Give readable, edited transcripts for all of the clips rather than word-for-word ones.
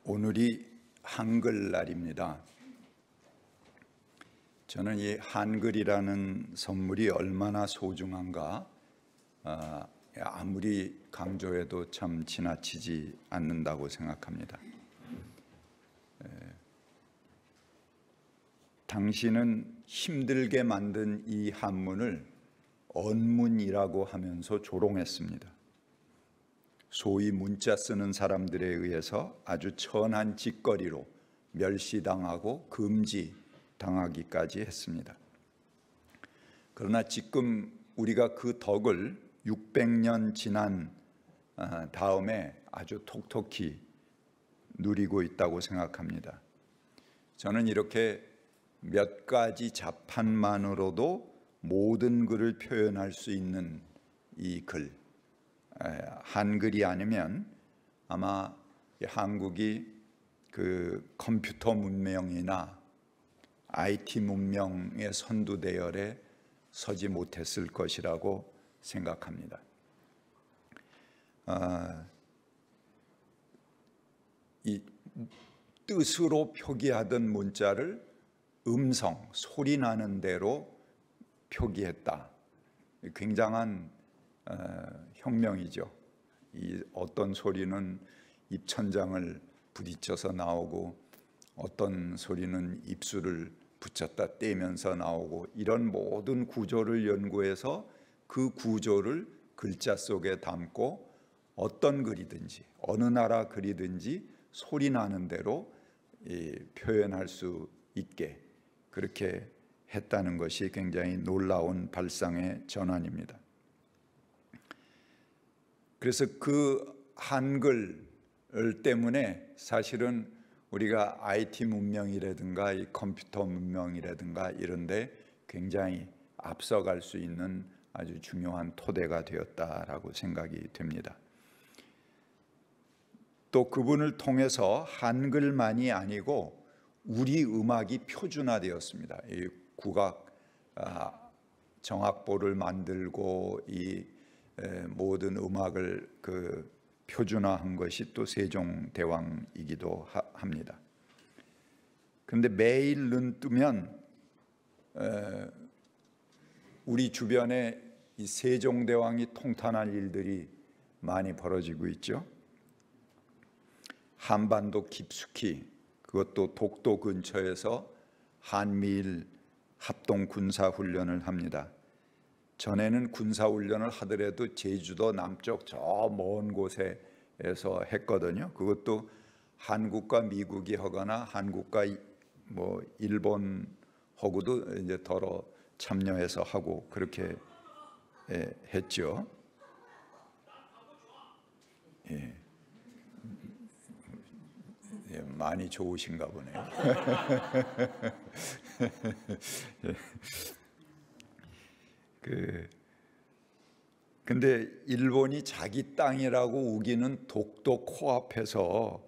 오늘이 한글날입니다. 저는 이 한글이라는 선물이 얼마나 소중한가 아무리 강조해도 참 지나치지 않는다고 생각합니다. 당신은 힘들게 만든 이 한문을 언문이라고 하면서 조롱했습니다. 소위 문자 쓰는 사람들에 의해서 아주 천한 짓거리로 멸시당하고 금지당하기까지 했습니다. 그러나 지금 우리가 그 덕을 600년 지난 다음에 아주 톡톡히 누리고 있다고 생각합니다. 저는 이렇게 몇 가지 자판만으로도 모든 글을 표현할 수 있는 이 글, 한글이 아니면 아마 한국이 그 컴퓨터 문명이나 IT 문명의 선두 대열에 서지 못했을 것이라고 생각합니다. 이 뜻으로 표기하던 문자를 음성, 소리 나는 대로 표기했다. 굉장한 혁명이죠. 이 어떤 소리는 입천장을 부딪혀서 나오고 어떤 소리는 입술을 붙였다 떼면서 나오고 이런 모든 구조를 연구해서 그 구조를 글자 속에 담고 어떤 글이든지 어느 나라 글이든지 소리 나는 대로 표현할 수 있게 그렇게 했다는 것이 굉장히 놀라운 발상의 전환입니다. 그래서 그 한글 때문에 사실은 우리가 IT 문명이라든가 이 컴퓨터 문명이라든가 이런 데 굉장히 앞서갈 수 있는 아주 중요한 토대가 되었다라고 생각이 됩니다. 또 그분을 통해서 한글만이 아니고 우리 음악이 표준화되었습니다. 이 국악 정악보를 만들고 이 모든 음악을 표준화한 것이 또 세종대왕이기도 합니다. 그런데 매일 눈 뜨면 우리 주변에 이 세종대왕이 통탄할 일들이 많이 벌어지고 있죠. 한반도 깊숙이 그것도 독도 근처에서 한미일 합동 군사훈련을 합니다. 전에는 군사훈련을 하더라도 제주도 남쪽 저 먼 곳에서 했거든요. 그것도 한국과 미국이 하거나 한국과 일본하고도 이제 더러 참여해서 하고 그렇게 했죠. 예. 많이 좋으신가 보네요. 근데 일본이 자기 땅이라고 우기는 독도 코앞에서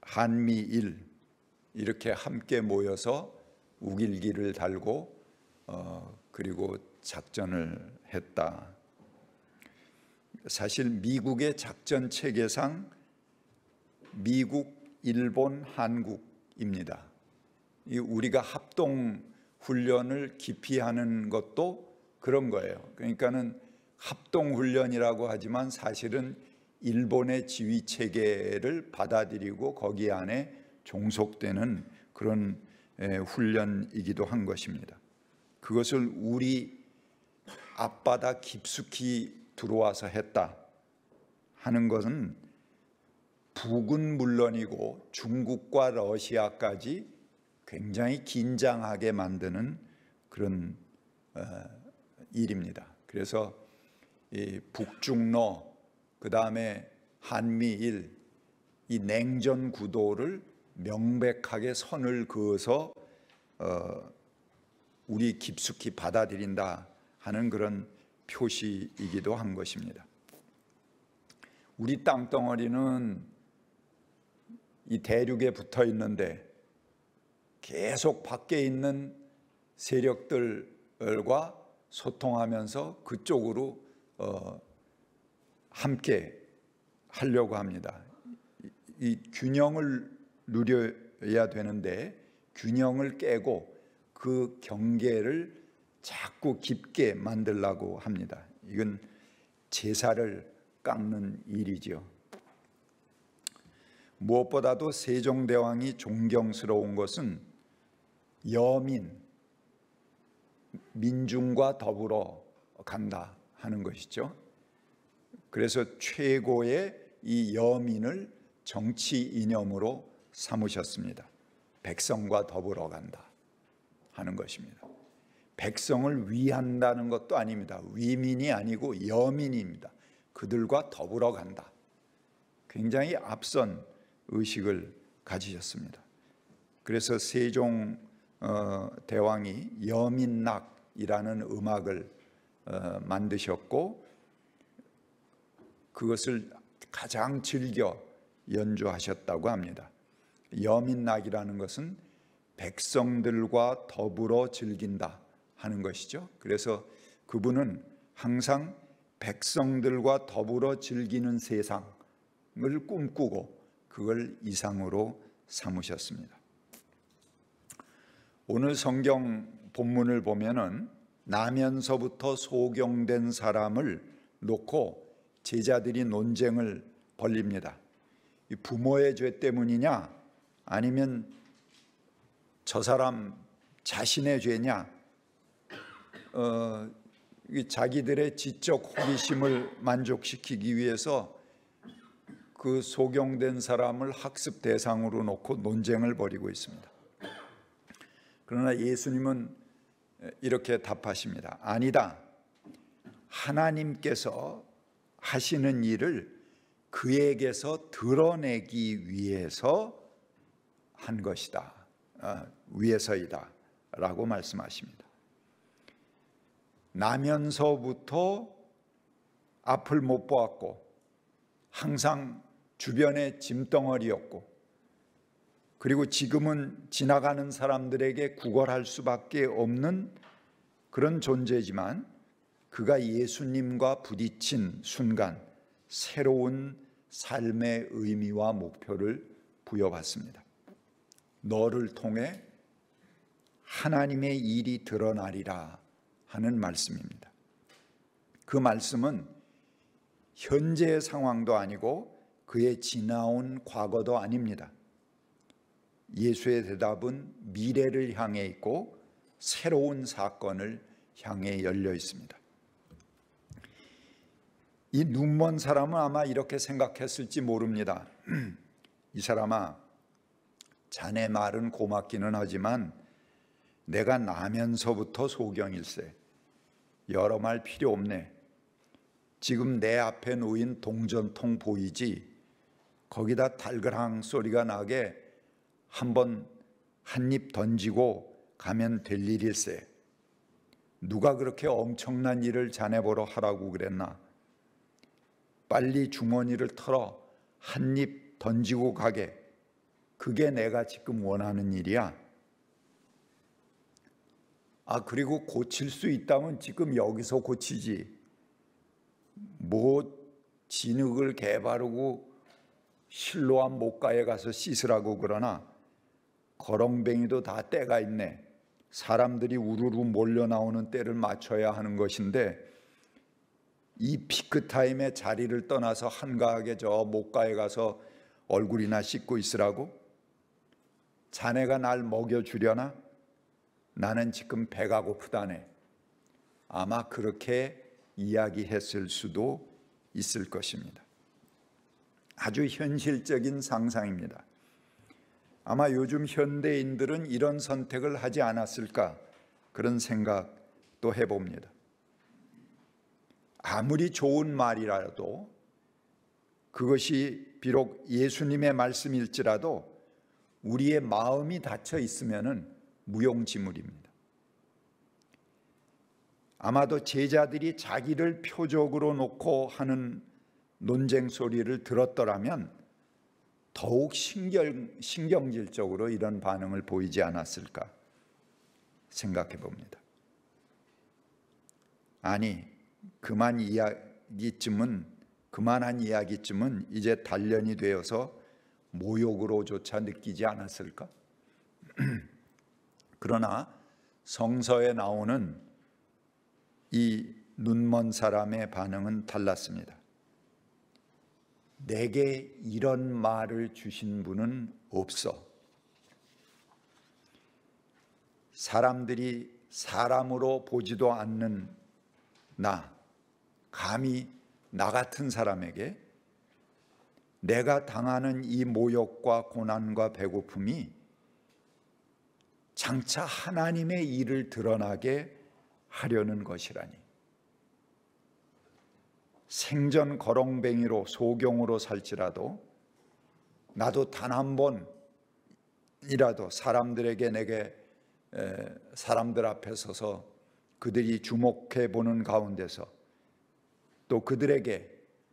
한미일 이렇게 함께 모여서 우길기를 달고 그리고 작전을 했다. 사실 미국의 작전 체계상 미국, 일본, 한국입니다. 우리가 합동 훈련을 깊이 하는 것도 그런 거예요. 그러니까는 합동 훈련이라고 하지만 사실은 일본의 지휘 체계를 받아들이고 거기 안에 종속되는 그런 훈련이기도 한 것입니다. 그것을 우리 앞바다 깊숙이 들어와서 했다 하는 것은 북은 물론이고 중국과 러시아까지 굉장히 긴장하게 만드는 그런 일입니다. 그래서 이 북중러 그다음에 한미일 이 냉전 구도를 명백하게 선을 그어서 우리 깊숙이 받아들인다 하는 그런 표시이기도 한 것입니다. 우리 땅덩어리는 이 대륙에 붙어 있는데 계속 밖에 있는 세력들과 소통하면서 그쪽으로 함께 하려고 합니다. 이 균형을 누려야 되는데 균형을 깨고 그 경계를 자꾸 깊게 만들려고 합니다. 이건 제사를 깎는 일이죠. 무엇보다도 세종대왕이 존경스러운 것은 여민, 민중과 더불어 간다 하는 것이죠. 그래서 최고의 이 여민을 정치 이념으로 삼으셨습니다. 백성과 더불어 간다 하는 것입니다. 백성을 위한다는 것도 아닙니다. 위민이 아니고 여민입니다. 그들과 더불어 간다. 굉장히 앞선 의식을 가지셨습니다. 그래서 세종 대왕이 여민락이라는 음악을 만드셨고 그것을 가장 즐겨 연주하셨다고 합니다. 여민락이라는 것은 백성들과 더불어 즐긴다 하는 것이죠. 그래서 그분은 항상 백성들과 더불어 즐기는 세상을 꿈꾸고 그걸 이상으로 삼으셨습니다. 오늘 성경 본문을 보면은 나면서부터 소경된 사람을 놓고 제자들이 논쟁을 벌립니다. 부모의 죄 때문이냐 아니면 저 사람 자신의 죄냐, 자기들의 지적 호기심을 만족시키기 위해서 그 소경된 사람을 학습 대상으로 놓고 논쟁을 벌이고 있습니다. 그러나 예수님은 이렇게 답하십니다. 아니다. 하나님께서 하시는 일을 그에게서 드러내기 위해서 한 것이다. 위해서이다 라고 말씀하십니다. 나면서부터 앞을 못 보았고 항상 주변에 짐덩어리였고 그리고 지금은 지나가는 사람들에게 구걸할 수밖에 없는 그런 존재지만 그가 예수님과 부딪힌 순간 새로운 삶의 의미와 목표를 부여받습니다. 너를 통해 하나님의 일이 드러나리라 하는 말씀입니다. 그 말씀은 현재의 상황도 아니고 그의 지나온 과거도 아닙니다. 예수의 대답은 미래를 향해 있고 새로운 사건을 향해 열려 있습니다. 이 눈먼 사람은 아마 이렇게 생각했을지 모릅니다. 이 사람아, 자네 말은 고맙기는 하지만 내가 나면서부터 소경일세. 여러 말 필요 없네. 지금 내 앞에 놓인 동전통 보이지? 거기다 달그랑 소리가 나게 한번 한 입 던지고 가면 될 일일세. 누가 그렇게 엄청난 일을 자네 보러 하라고 그랬나? 빨리 주머니를 털어 한 입 던지고 가게. 그게 내가 지금 원하는 일이야. 그리고 고칠 수 있다면 지금 여기서 고치지. 뭐 진흙을 개바르고 실로한 못가에 가서 씻으라고 그러나 거렁뱅이도 다 때가 있네. 사람들이 우르르 몰려 나오는 때를 맞춰야 하는 것인데 이 피크타임에 자리를 떠나서 한가하게 저 못가에 가서 얼굴이나 씻고 있으라고? 자네가 날 먹여주려나? 나는 지금 배가 고프다네. 아마 그렇게 이야기했을 수도 있을 것입니다. 아주 현실적인 상상입니다. 아마 요즘 현대인들은 이런 선택을 하지 않았을까 그런 생각도 해봅니다. 아무리 좋은 말이라도 그것이 비록 예수님의 말씀일지라도 우리의 마음이 닫혀 있으면은 무용지물입니다. 아마도 제자들이 자기를 표적으로 놓고 하는 논쟁 소리를 들었더라면 더욱 신경질적으로 이런 반응을 보이지 않았을까 생각해 봅니다. 아니, 그만한 이야기쯤은 이제 단련이 되어서 모욕으로조차 느끼지 않았을까? 그러나 성서에 나오는 이 눈먼 사람의 반응은 달랐습니다. 내게 이런 말을 주신 분은 없어. 사람들이 사람으로 보지도 않는 나, 감히 나 같은 사람에게 내가 당하는 이 모욕과 고난과 배고픔이 장차 하나님의 일을 드러나게 하려는 것이라니. 생전 거렁뱅이로 소경으로 살지라도 나도 단 한 번이라도 사람들 앞에 서서 그들이 주목해 보는 가운데서 또 그들에게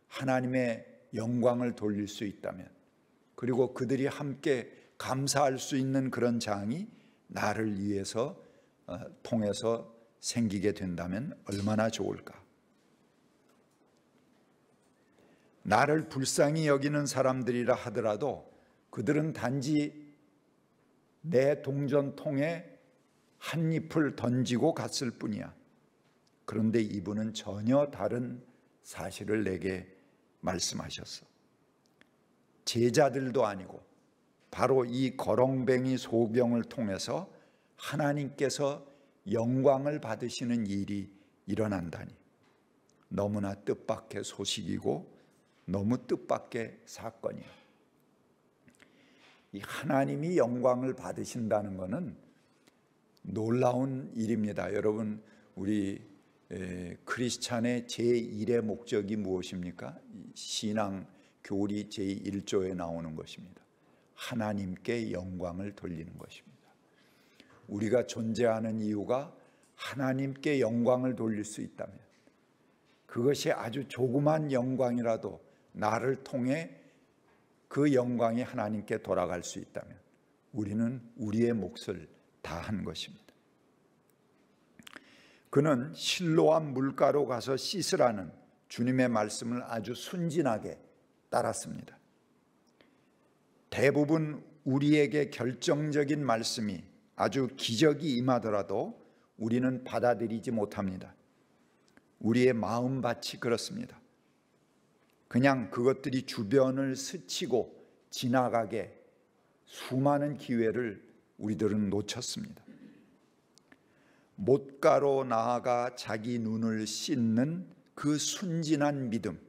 하나님의 영광을 돌릴 수 있다면, 그리고 그들이 함께 감사할 수 있는 그런 장이 나를 위해서 통해서 생기게 된다면 얼마나 좋을까. 나를 불쌍히 여기는 사람들이라 하더라도 그들은 단지 내 동전통에 한 잎을 던지고 갔을 뿐이야. 그런데 이분은 전혀 다른 사실을 내게 말씀하셨어. 제자들도 아니고 바로 이 거렁뱅이 소경을 통해서 하나님께서 영광을 받으시는 일이 일어난다니. 너무나 뜻밖의 소식이고 너무 뜻밖의 사건이야. 이 하나님이 영광을 받으신다는 것은 놀라운 일입니다. 여러분, 우리 크리스찬의 제1의 목적이 무엇입니까? 신앙 교리 제1조에 나오는 것입니다. 하나님께 영광을 돌리는 것입니다. 우리가 존재하는 이유가 하나님께 영광을 돌릴 수 있다면, 그것이 아주 조그만 영광이라도 나를 통해 그 영광이 하나님께 돌아갈 수 있다면 우리는 우리의 몫을 다한 것입니다. 그는 실로암 물가로 가서 씻으라는 주님의 말씀을 아주 순진하게 따랐습니다. 대부분 우리에게 결정적인 말씀이, 아주 기적이 임하더라도 우리는 받아들이지 못합니다. 우리의 마음밭이 그렇습니다. 그냥 그것들이 주변을 스치고 지나가게 수많은 기회를 우리들은 놓쳤습니다. 못가로 나아가 자기 눈을 씻는 그 순진한 믿음,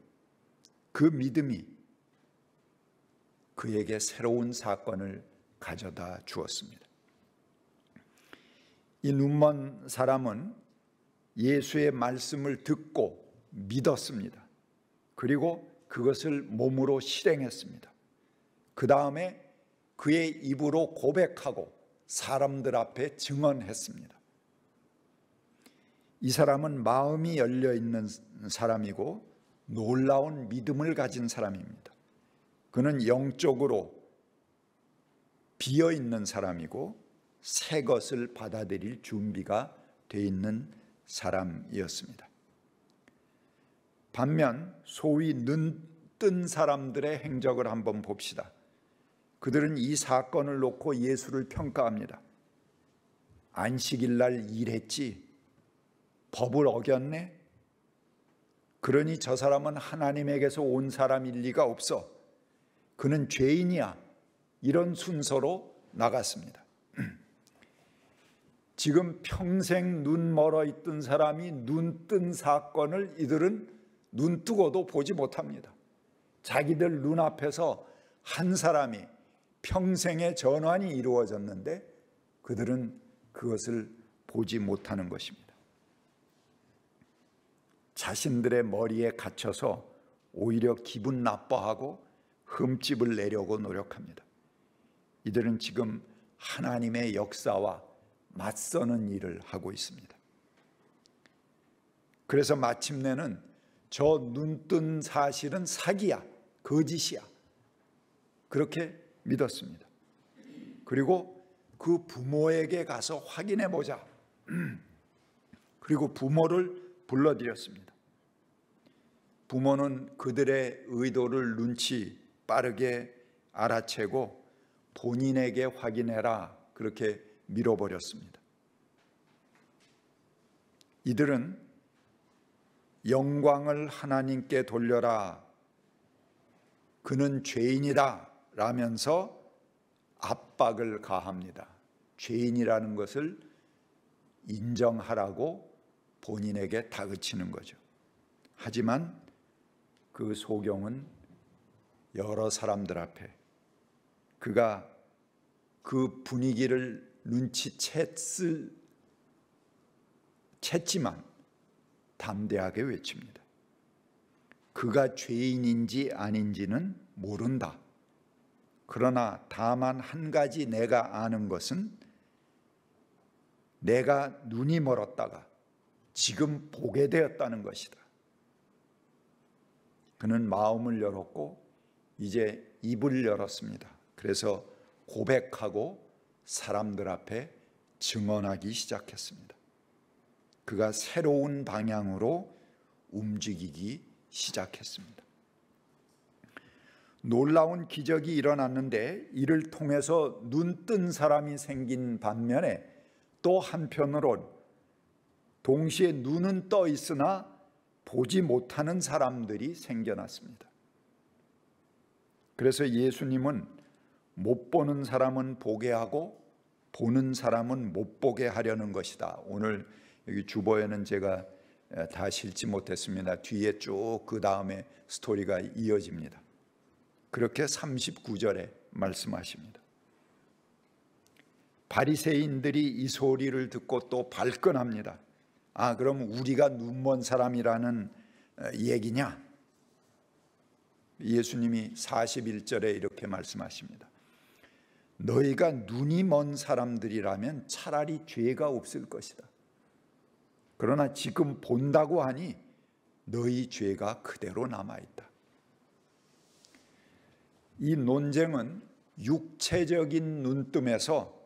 그 믿음이 그에게 새로운 사건을 가져다 주었습니다. 이 눈먼 사람은 예수의 말씀을 듣고 믿었습니다. 그리고 그것을 몸으로 실행했습니다. 그 다음에 그의 입으로 고백하고 사람들 앞에 증언했습니다. 이 사람은 마음이 열려 있는 사람이고 놀라운 믿음을 가진 사람입니다. 그는 영적으로 비어 있는 사람이고 새 것을 받아들일 준비가 돼 있는 사람이었습니다. 반면 소위 눈 뜬 사람들의 행적을 한번 봅시다. 그들은 이 사건을 놓고 예수를 평가합니다. 안식일 날 일했지, 법을 어겼네, 그러니 저 사람은 하나님에게서 온 사람일 리가 없어, 그는 죄인이야, 이런 순서로 나갔습니다. 지금 평생 눈 멀어 있던 사람이 눈 뜬 사건을 이들은 눈 뜨고도 보지 못합니다. 자기들 눈앞에서 한 사람이 평생의 전환이 이루어졌는데 그들은 그것을 보지 못하는 것입니다. 자신들의 머리에 갇혀서 오히려 기분 나빠하고 흠집을 내려고 노력합니다. 이들은 지금 하나님의 역사와 맞서는 일을 하고 있습니다. 그래서 마침내는 저 눈뜬 사실은 사기야, 거짓이야, 그렇게 믿었습니다. 그리고 그 부모에게 가서 확인해 보자. 그리고 부모를 불러들였습니다. 부모는 그들의 의도를 눈치 빠르게 알아채고 본인에게 확인해라 그렇게 밀어버렸습니다. 이들은 영광을 하나님께 돌려라, 그는 죄인이다 라면서 압박을 가합니다. 죄인이라는 것을 인정하라고 본인에게 다그치는 거죠. 하지만 그 소경은 여러 사람들 앞에 그가 그 분위기를 눈치챘지만 담대하게 외칩니다. 그가 죄인인지 아닌지는 모른다. 그러나 다만 한 가지 내가 아는 것은 내가 눈이 멀었다가 지금 보게 되었다는 것이다. 그는 마음을 열었고 이제 입을 열었습니다. 그래서 고백하고 사람들 앞에 증언하기 시작했습니다. 그가 새로운 방향으로 움직이기 시작했습니다. 놀라운 기적이 일어났는데 이를 통해서 눈뜬 사람이 생긴 반면에 또 한편으론 동시에 눈은 떠 있으나 보지 못하는 사람들이 생겨났습니다. 그래서 예수님은 못 보는 사람은 보게 하고 보는 사람은 못 보게 하려는 것이다. 오늘 여기 주보에는 제가 다 실지 못했습니다. 뒤에 쭉 그 다음에 스토리가 이어집니다. 그렇게 39절에 말씀하십니다. 바리새인들이 이 소리를 듣고 또 발끈합니다. 아, 그럼 우리가 눈먼 사람이라는 얘기냐? 예수님이 41절에 이렇게 말씀하십니다. 너희가 눈이 먼 사람들이라면 차라리 죄가 없을 것이다. 그러나 지금 본다고 하니 너희 죄가 그대로 남아있다. 이 논쟁은 육체적인 눈뜸에서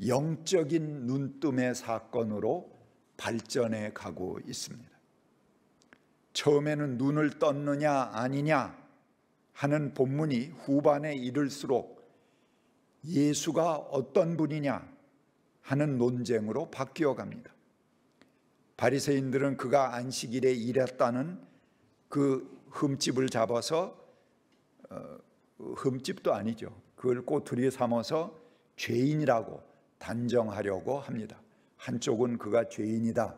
영적인 눈뜸의 사건으로 발전해 가고 있습니다. 처음에는 눈을 떴느냐 아니냐 하는 본문이 후반에 이를수록 예수가 어떤 분이냐 하는 논쟁으로 바뀌어 갑니다. 바리새인들은 그가 안식일에 일했다는 그 흠집을 잡아서 흠집도 아니죠. 그걸 꼬투리 삼아서 죄인이라고 단정하려고 합니다. 한쪽은 그가 죄인이다.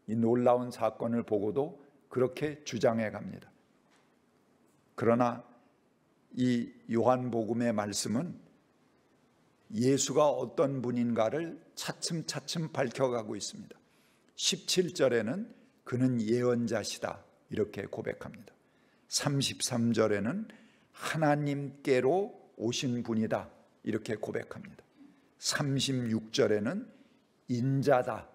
이 놀라운 사건을 보고도 그렇게 주장해 갑니다. 그러나 이 요한복음의 말씀은 예수가 어떤 분인가를 차츰차츰 밝혀가고 있습니다. 17절에는 그는 예언자시다 이렇게 고백합니다. 33절에는 하나님께로 오신 분이다 이렇게 고백합니다. 36절에는 인자다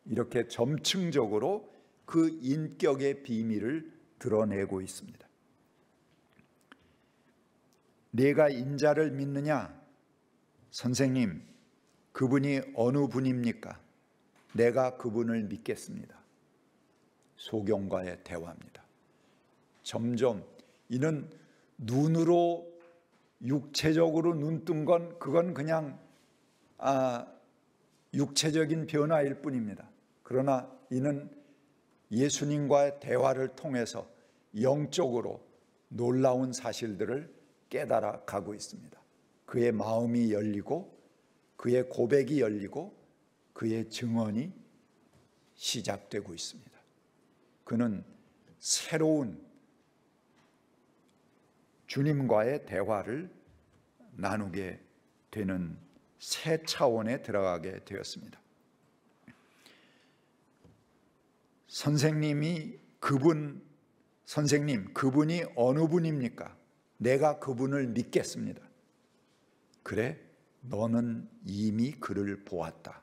이렇게 점층적으로 그 인격의 비밀을 드러내고 있습니다. 내가 인자를 믿느냐? 선생님, 그분이 어느 분입니까? 내가 그분을 믿겠습니다. 소경과의 대화입니다. 점점 이는 눈으로 육체적으로 눈뜬 건 그건 그냥 육체적인 변화일 뿐입니다. 그러나 이는 예수님과의 대화를 통해서 영적으로 놀라운 사실들을 깨달아 가고 있습니다. 그의 마음이 열리고 그의 고백이 열리고 그의 증언이 시작되고 있습니다. 그는 새로운 주님과의 대화를 나누게 되는 새 차원에 들어가게 되었습니다. 선생님, 그분이 어느 분입니까? 내가 그분을 믿겠습니다. 그래, 너는 이미 그를 보았다.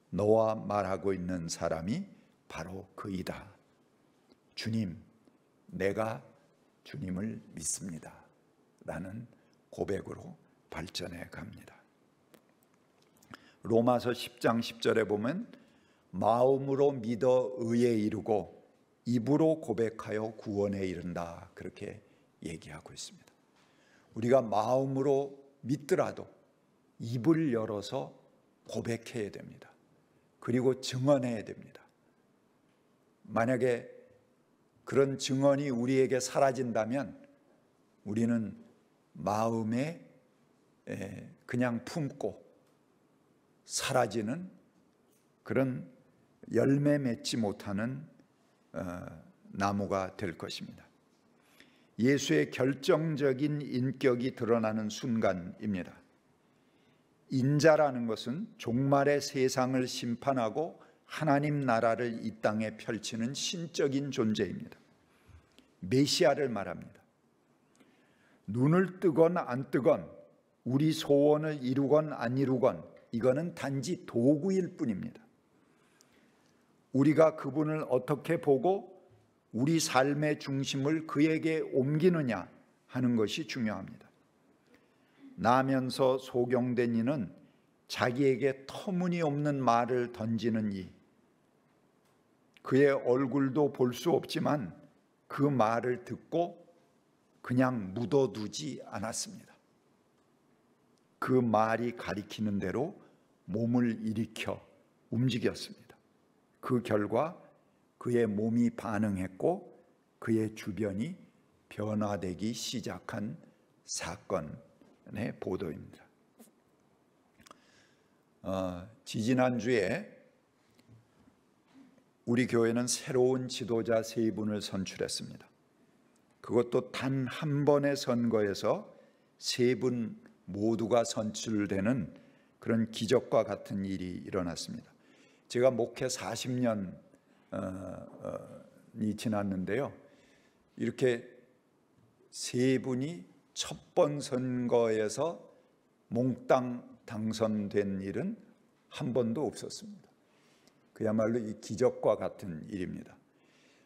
너와 말하고 있는 사람이 바로 그이다. 주님, 내가 주님을 믿습니다. 라는 고백으로 발전해 갑니다. 로마서 10장 10절에 보면 마음으로 믿어 의에 이르고 입으로 고백하여 구원에 이른다 그렇게 얘기하고 있습니다. 우리가 마음으로 믿더라도 입을 열어서 고백해야 됩니다. 그리고 증언해야 됩니다. 만약에 그런 증언이 우리에게 사라진다면 우리는 마음에 그냥 품고 사라지는 그런 열매 맺지 못하는 나무가 될 것입니다. 예수의 결정적인 인격이 드러나는 순간입니다. 인자라는 것은 종말의 세상을 심판하고 하나님 나라를 이 땅에 펼치는 신적인 존재입니다. 메시아를 말합니다. 눈을 뜨건 안 뜨건 우리 소원을 이루건 안 이루건 이거는 단지 도구일 뿐입니다. 우리가 그분을 어떻게 보고 우리 삶의 중심을 그에게 옮기느냐 하는 것이 중요합니다. 나면서 소경된 이는 자기에게 터무니없는 말을 던지는 이, 그의 얼굴도 볼 수 없지만 그 말을 듣고 그냥 묻어두지 않았습니다. 그 말이 가리키는 대로 몸을 일으켜 움직였습니다. 그 결과 그의 몸이 반응했고 그의 주변이 변화되기 시작한 사건의 보도입니다. 지지난주에 우리 교회는 새로운 지도자 3분을 선출했습니다. 그것도 단 한 번의 선거에서 3분 모두가 선출되는 그런 기적과 같은 일이 일어났습니다. 제가 목회 40년이 지났는데요. 이렇게 3분이 첫 번 선거에서 몽땅 당선된 일은 한 번도 없었습니다. 그야말로 이 기적과 같은 일입니다.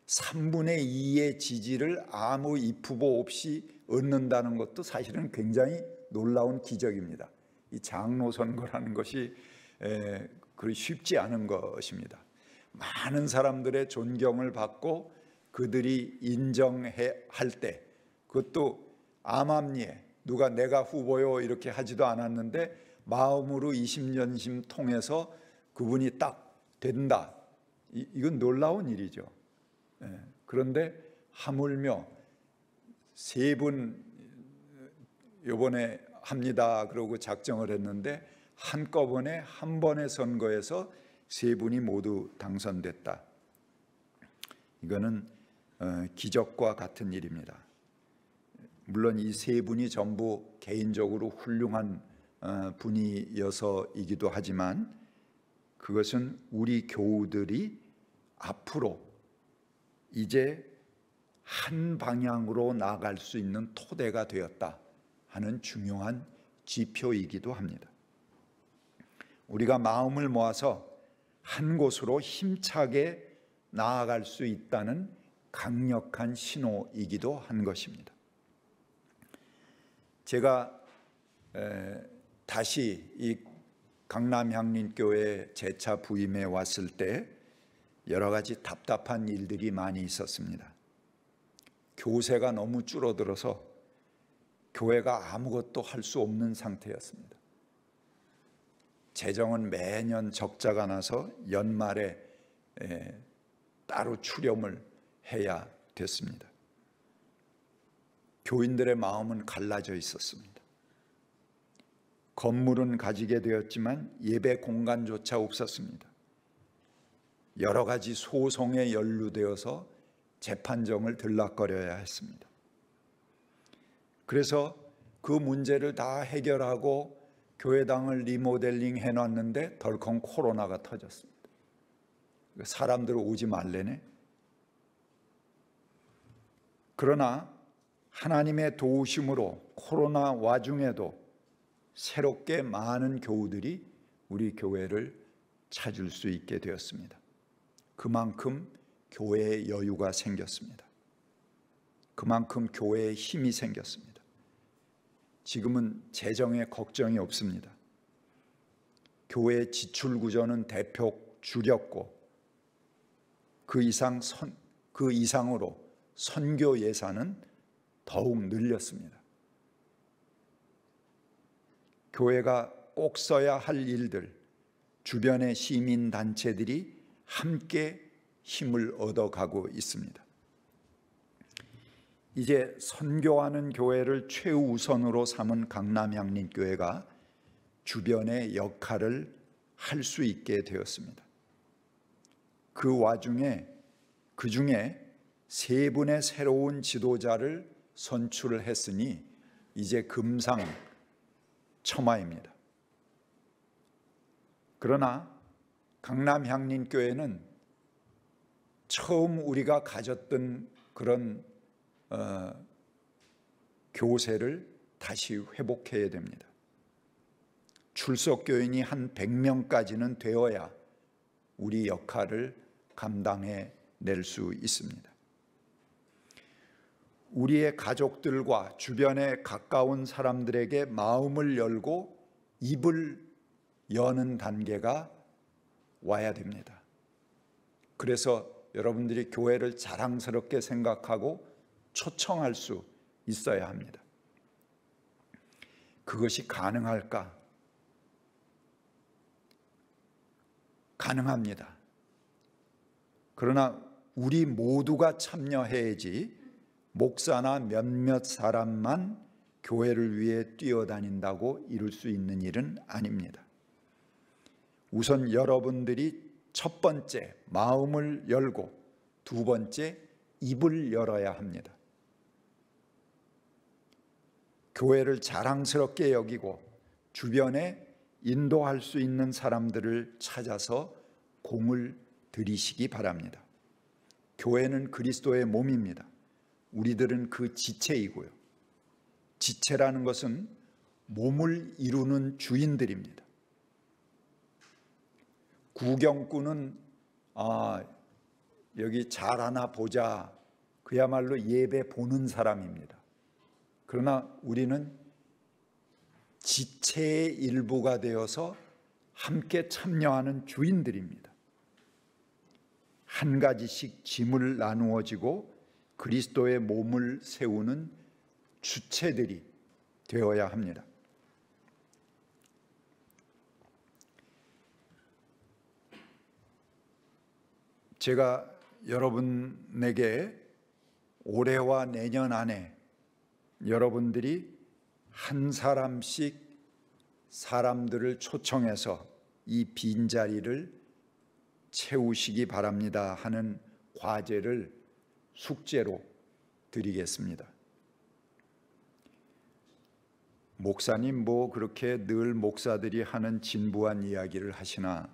3분의 2의 지지를 아무 이프보 없이 얻는다는 것도 사실은 굉장히 놀라운 기적입니다. 이 장로 선거라는 것이 그리 쉽지 않은 것입니다. 많은 사람들의 존경을 받고 그들이 인정할 때, 그것도 암암리에 누가 내가 후보요 이렇게 하지도 않았는데 마음으로 이심전심 통해서 그분이 딱 된다. 이건 놀라운 일이죠. 그런데 하물며 3분 이번에 합니다 그러고 작정을 했는데 한꺼번에 한 번의 선거에서 3분이 모두 당선됐다. 이거는 기적과 같은 일입니다. 물론 이 3분이 전부 개인적으로 훌륭한 분이어서이기도 하지만 그것은 우리 교우들이 앞으로 이제 한 방향으로 나아갈 수 있는 토대가 되었다 하는 중요한 지표이기도 합니다. 우리가 마음을 모아서 한 곳으로 힘차게 나아갈 수 있다는 강력한 신호이기도 한 것입니다. 제가 다시 이 강남 향림교회 재차 부임해 왔을 때 여러 가지 답답한 일들이 많이 있었습니다. 교세가 너무 줄어들어서 교회가 아무것도 할 수 없는 상태였습니다. 재정은 매년 적자가 나서 연말에 따로 출염을 해야 됐습니다. 교인들의 마음은 갈라져 있었습니다. 건물은 가지게 되었지만 예배 공간조차 없었습니다. 여러 가지 소송에 연루되어서 재판정을 들락거려야 했습니다. 그래서 그 문제를 다 해결하고 교회당을 리모델링 해놨는데 덜컹 코로나가 터졌습니다. 사람들 오지 말래네. 그러나 하나님의 도우심으로 코로나 와중에도 새롭게 많은 교우들이 우리 교회를 찾을 수 있게 되었습니다. 그만큼 교회에 여유가 생겼습니다. 그만큼 교회에 힘이 생겼습니다. 지금은 재정에 걱정이 없습니다. 교회 지출 구조는 대폭 줄였고 그 이상으로 선교 예산은 더욱 늘렸습니다. 교회가 꼭 써야 할 일들, 주변의 시민단체들이 함께 힘을 얻어가고 있습니다. 이제 선교하는 교회를 최우선으로 삼은 강남향림교회가 주변의 역할을 할 수 있게 되었습니다. 그 중에 세 분의 새로운 지도자를 선출했으니 이제 금상첨화입니다. 그러나 강남향림교회는 처음 우리가 가졌던 그런 교세를 다시 회복해야 됩니다. 출석교인이 한 100명까지는 되어야 우리 역할을 감당해 낼 수 있습니다. 우리의 가족들과 주변에 가까운 사람들에게 마음을 열고 입을 여는 단계가 와야 됩니다. 그래서 여러분들이 교회를 자랑스럽게 생각하고 초청할 수 있어야 합니다. 그것이 가능할까? 가능합니다. 그러나 우리 모두가 참여해야지 목사나 몇몇 사람만 교회를 위해 뛰어다닌다고 이룰 수 있는 일은 아닙니다. 우선 여러분들이 첫 번째 마음을 열고 두 번째 입을 열어야 합니다. 교회를 자랑스럽게 여기고 주변에 인도할 수 있는 사람들을 찾아서 공을 들이시기 바랍니다. 교회는 그리스도의 몸입니다. 우리들은 그 지체이고요. 지체라는 것은 몸을 이루는 주인들입니다. 구경꾼은 여기 잘하나 보자, 그야말로 예배 보는 사람입니다. 그러나 우리는 지체의 일부가 되어서 함께 참여하는 주인들입니다. 한 가지씩 짐을 나누어지고 그리스도의 몸을 세우는 주체들이 되어야 합니다. 제가 여러분에게 올해와 내년 안에 여러분들이 한 사람씩 사람들을 초청해서 이 빈자리를 채우시기 바랍니다 하는 과제를 숙제로 드리겠습니다. 목사님 그렇게 늘 목사들이 하는 진부한 이야기를 하시나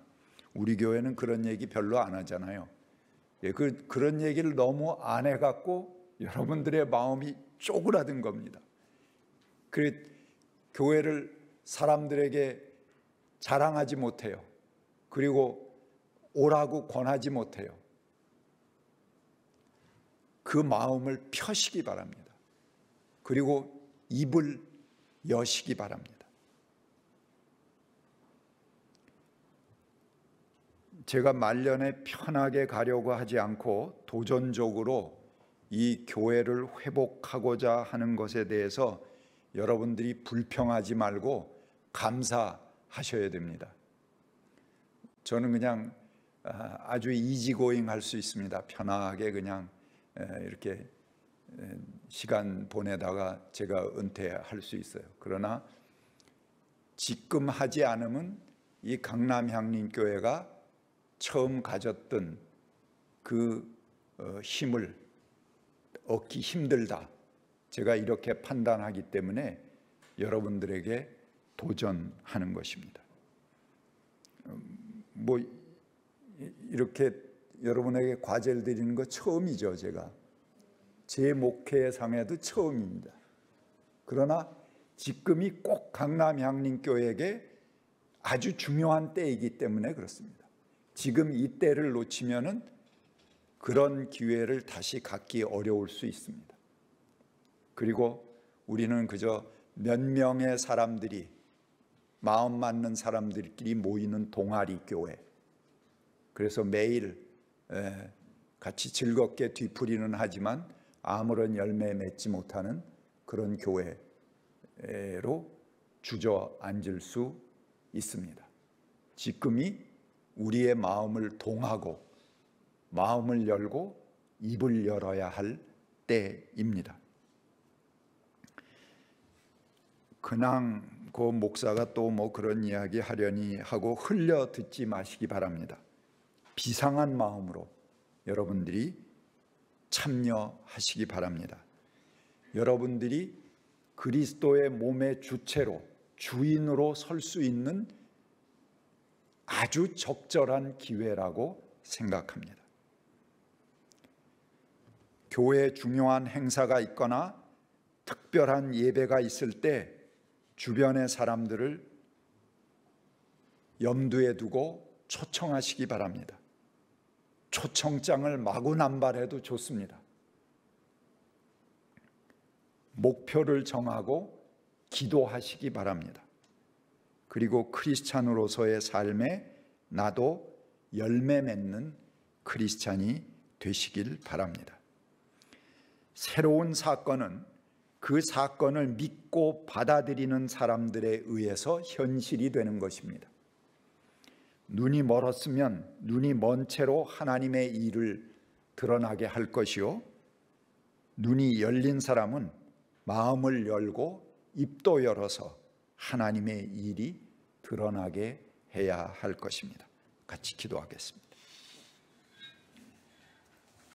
우리 교회는 그런 얘기 별로 안 하잖아요. 그런 얘기를 너무 안 해갖고 여러분들의 마음이 쪼그라든 겁니다. 교회를 사람들에게 자랑하지 못해요. 그리고 오라고 권하지 못해요. 그 마음을 펴시기 바랍니다. 그리고 입을 여시기 바랍니다. 제가 말년에 편하게 가려고 하지 않고 도전적으로 이 교회를 회복하고자 하는 것에 대해서 여러분들이 불평하지 말고 감사하셔야 됩니다. 저는 그냥 아주 이지고잉 할 수 있습니다. 편하게 그냥 이렇게 시간 보내다가 제가 은퇴할 수 있어요. 그러나 지금 하지 않으면 이 강남향림교회가 처음 가졌던 그 힘을 얻기 힘들다. 제가 이렇게 판단하기 때문에 여러분들에게 도전하는 것입니다. 이렇게 여러분에게 과제를 드리는 거 처음이죠. 제가 제 목회상에도 처음입니다. 그러나 지금이 꼭 강남향림교회에게 아주 중요한 때이기 때문에 그렇습니다. 지금 이 때를 놓치면은 그런 기회를 다시 갖기 어려울 수 있습니다. 그리고 우리는 그저 몇 명의 사람들이 마음 맞는 사람들끼리 모이는 동아리 교회, 그래서 매일 같이 즐겁게 뒤풀이는 하지만 아무런 열매 맺지 못하는 그런 교회로 주저앉을 수 있습니다. 지금이 우리의 마음을 동하고 마음을 열고 입을 열어야 할 때입니다. 그냥 그 목사가 또 뭐 그런 이야기 하려니 하고 흘려 듣지 마시기 바랍니다. 비상한 마음으로 여러분들이 참여하시기 바랍니다. 여러분들이 그리스도의 몸의 주체로 주인으로 설 수 있는 아주 적절한 기회라고 생각합니다. 교회에 중요한 행사가 있거나 특별한 예배가 있을 때 주변의 사람들을 염두에 두고 초청하시기 바랍니다. 초청장을 마구 남발해도 좋습니다. 목표를 정하고 기도하시기 바랍니다. 그리고 크리스찬으로서의 삶에 나도 열매 맺는 크리스찬이 되시길 바랍니다. 새로운 사건은 그 사건을 믿고 받아들이는 사람들에 의해서 현실이 되는 것입니다. 눈이 멀었으면 눈이 먼 채로 하나님의 일을 드러나게 할 것이요, 눈이 열린 사람은 마음을 열고 입도 열어서 하나님의 일이 드러나게 해야 할 것입니다. 같이 기도하겠습니다.